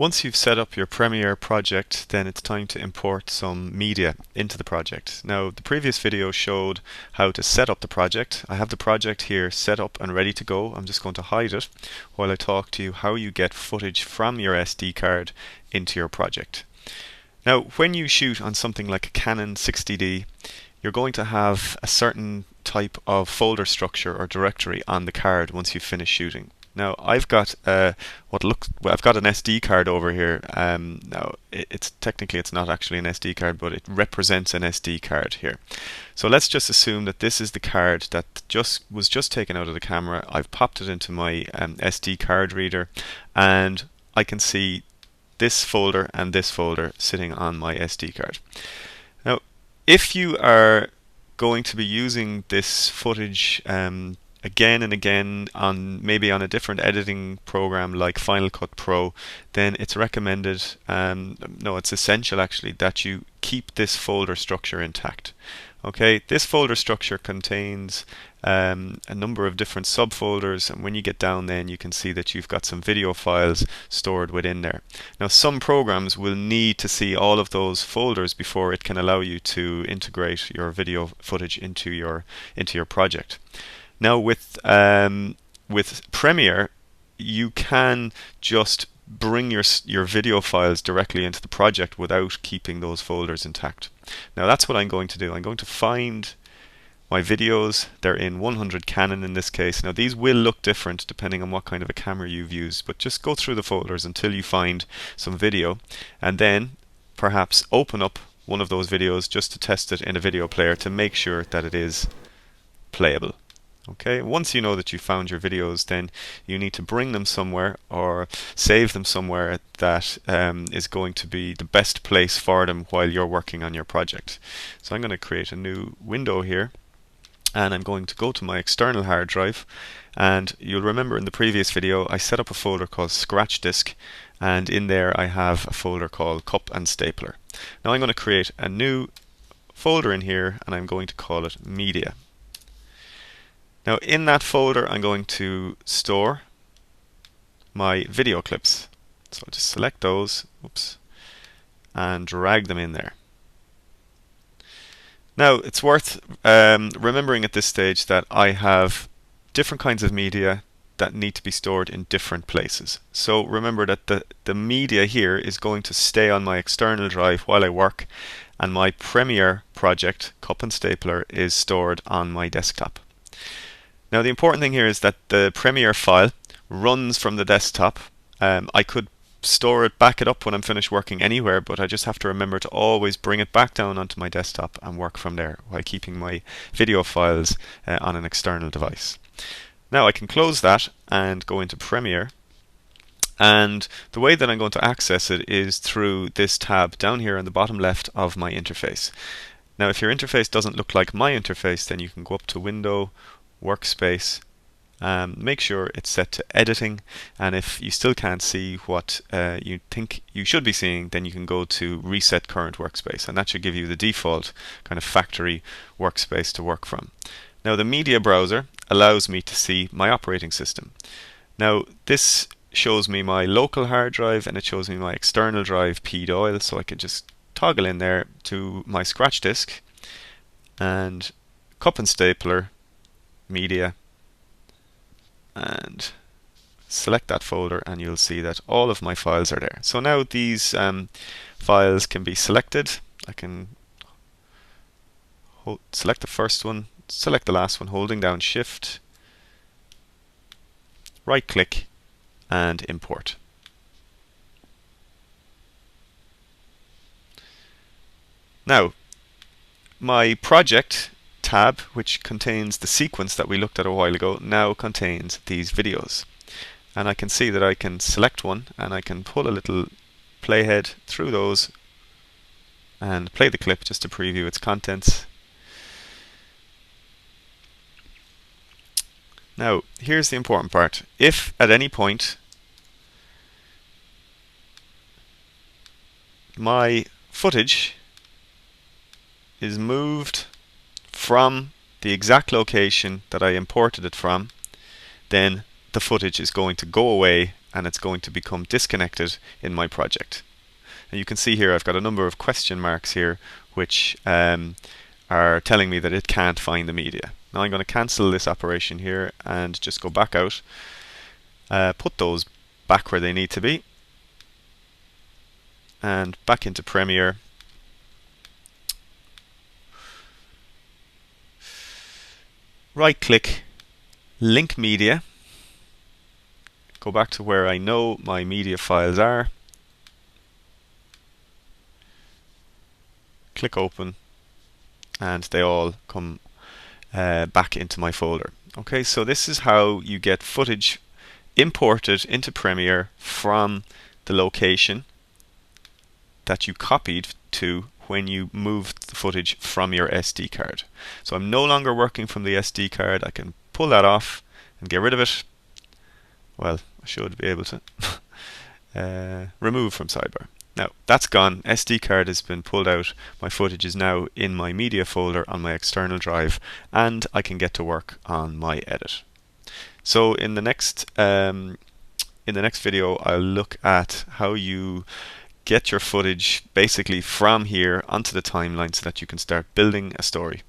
Once you've set up your Premiere project, then it's time to import some media into the project. Now, the previous video showed how to set up the project. I have the project here set up and ready to go. I'm just going to hide it while I talk to you how you get footage from your SD card into your project. Now, when you shoot on something like a Canon 60D, you're going to have a certain type of folder structure or directory on the card once you finish shooting. Now I've got I've got an SD card over here. Now it's technically it's not actually an SD card, but it represents an SD card here. So let's just assume that this is the card that was just taken out of the camera. I've popped it into my SD card reader, and I can see this folder and this folder sitting on my SD card. Now, if you are going to be using this footage again and again maybe on a different editing program like Final Cut Pro, then it's recommended, no, it's essential actually, that you keep this folder structure intact. Okay, this folder structure contains a number of different subfolders, and when you get down then you can see that you've got some video files stored within there. Now some programs will need to see all of those folders before it can allow you to integrate your video footage into your project. Now with Premiere, you can just bring your video files directly into the project without keeping those folders intact. Now that's what I'm going to do. I'm going to find my videos. They're in 100 Canon in this case. Now these will look different depending on what kind of a camera you've used, but just go through the folders until you find some video, and then perhaps open up one of those videos just to test it in a video player to make sure that it is playable. Okay, once you know that you found your videos, then you need to bring them somewhere or save them somewhere that is going to be the best place for them while you're working on your project. So I'm going to create a new window here, and I'm going to go to my external hard drive, and you'll remember in the previous video I set up a folder called Scratch Disk, and in there I have a folder called Cup and Stapler. Now I'm going to create a new folder in here, and I'm going to call it Media. Now in that folder I'm going to store my video clips. So I'll just select those, and drag them in there. Now it's worth remembering at this stage that I have different kinds of media that need to be stored in different places. So remember that the media here is going to stay on my external drive while I work, and my Premiere project, Cup and Stapler, is stored on my desktop. Now the important thing here is that the Premiere file runs from the desktop. I could store it, back it up when I'm finished working anywhere, but I just have to remember to always bring it back down onto my desktop and work from there while keeping my video files on an external device. Now I can close that and go into Premiere, and the way that I'm going to access it is through this tab down here on the bottom left of my interface. Now if your interface doesn't look like my interface, then you can go up to Window, Workspace, make sure it's set to editing, and if you still can't see what you think you should be seeing, then you can go to reset current workspace, and that should give you the default kind of factory workspace to work from. Now the media browser allows me to see my operating system. Now this shows me my local hard drive, and it shows me my external drive PDoil, so I can just toggle in there to my Scratch Disk and Cup and Stapler Media, and select that folder, and you'll see that all of my files are there. So now these files can be selected. I can select the first one, select the last one, holding down Shift, right click, and import. Now my project tab, which contains the sequence that we looked at a while ago, now contains these videos, and I can see that I can select one and I can pull a little playhead through those and play the clip just to preview its contents. Now here's the important part. If at any point my footage is moved from the exact location that I imported it from, then the footage is going to go away and it's going to become disconnected in my project. And you can see here I've got a number of question marks here which are telling me that it can't find the media. Now I'm going to cancel this operation here and just go back out, put those back where they need to be, and back into Premiere. Right click, link media, go back to where I know my media files are, click open, and they all come back into my folder. Okay, so this is how you get footage imported into Premiere from the location that you copied to when you moved the footage from your SD card. So I'm no longer working from the SD card. I can pull that off and get rid of it. Well, I should be able to remove from sidebar. Now that's gone. SD card has been pulled out. My footage is now in my media folder on my external drive, and I can get to work on my edit. So in the next video, I'll look at how you get your footage basically from here onto the timeline so that you can start building a story.